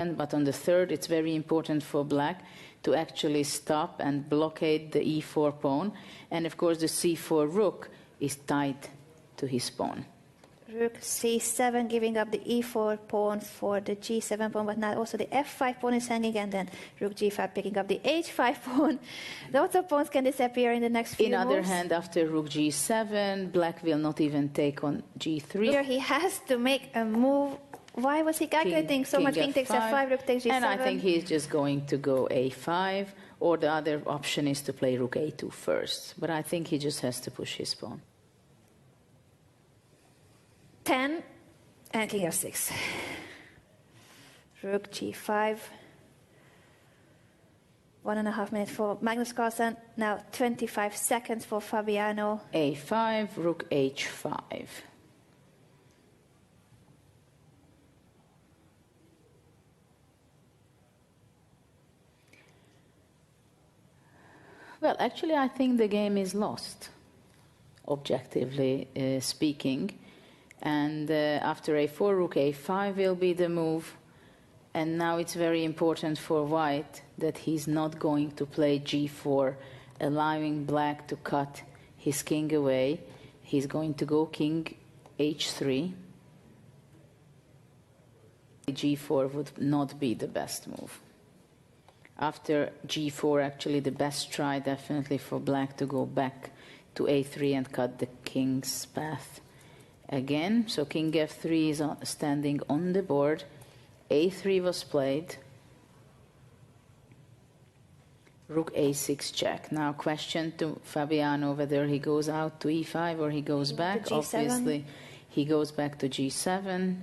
But on the third, it's very important for black to actually stop and blockade the e4 pawn. And of course, the c4 rook is tied to his pawn. Rook c7, giving up the e4 pawn for the g7 pawn, but now also the f5 pawn is hanging, and then rook g5 picking up the h5 pawn. Lots of pawns can disappear in the next few moves. On the other hand, after rook g7, black will not even take on g3. Here he has to make a move. Why was he calculating so much? King takes f5, rook takes g7. And I think he's just going to go a5, or the other option is to play rook a2 first. But I think he just has to push his pawn. 10 and king f6. Rook g5. 1.5 minutes for Magnus Carlsen. Now 25 seconds for Fabiano. a5, rook h5. Well, actually, I think the game is lost, objectively speaking. And after a4, rook a5 will be the move. And now it's very important for white that he's not going to play g4, allowing black to cut his king away. He's going to go king h3. g4 would not be the best move. After g4, actually the best try definitely for black to go back to a3 and cut the king's path again. So king f3 is standing on the board. a3 was played. Rook a6 check. Now question to Fabiano whether he goes out to e5 or he goes back. Obviously he goes back to g7.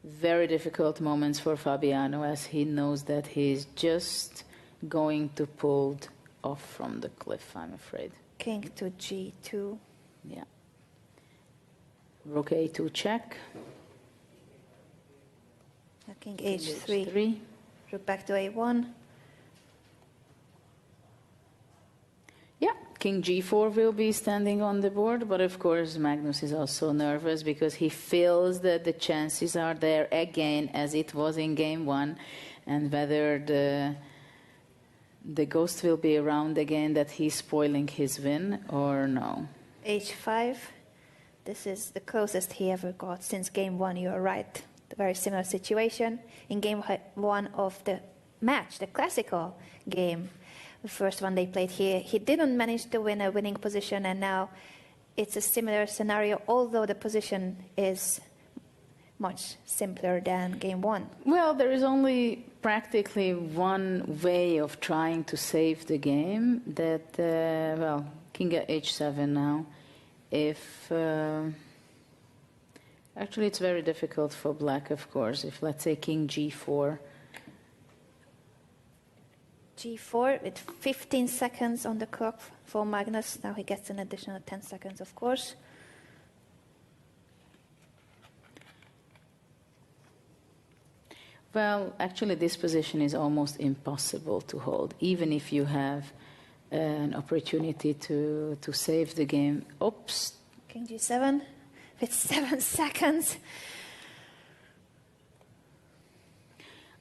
Very difficult moments for Fabiano, as he knows that he's just going to pull off from the cliff, I'm afraid. King to g2. Yeah. Rook a2 check. King h3. Rook back to a1. Yeah, king g4 will be standing on the board, but of course Magnus is also nervous because he feels that the chances are there again as it was in game 1, and whether the ghost will be around again, that he's spoiling his win or no. h5. This is the closest he ever got since game 1, you're right. A very similar situation in game 1 of the match, the classical game. The first one they played here, he didn't manage to win a winning position, and now it's a similar scenario, although the position is much simpler than game 1. Well, there is only practically one way of trying to save the game, that, well, king at h7 now. If, actually it's very difficult for black, of course, if let's say king g4. g4 with 15 seconds on the clock for Magnus. Now he gets an additional 10 seconds, of course. Well, actually this position is almost impossible to hold, even if you have an opportunity to save the game. Oops. King g7 with 7 seconds.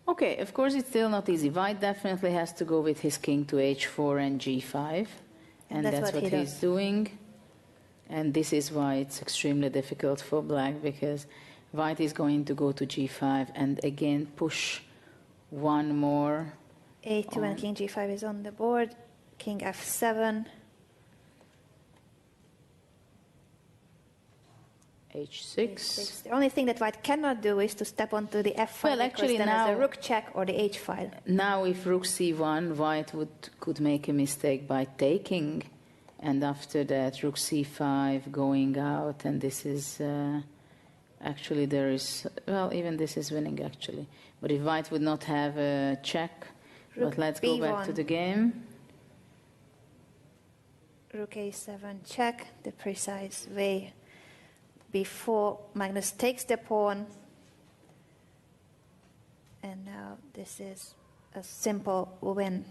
Okay, of course it's still not easy. White definitely has to go with his king to h4 and g5. And that's what he's doing. And this is why it's extremely difficult for black, because white is going to go to g5 and again push one more. a2 and king g5 is on the board. King f7. h6. The only thing that white cannot do is to step onto the f file, well, actually then now there's a rook check or the h file. Now if rook c1, white could make a mistake by taking, and after that rook c5 going out, and this is actually there is, well, even this is winning actually. But if white would not have a check, rook but let's go back to the game. Rook a7 check, the precise way before Magnus takes the pawn. And now this is a simple win.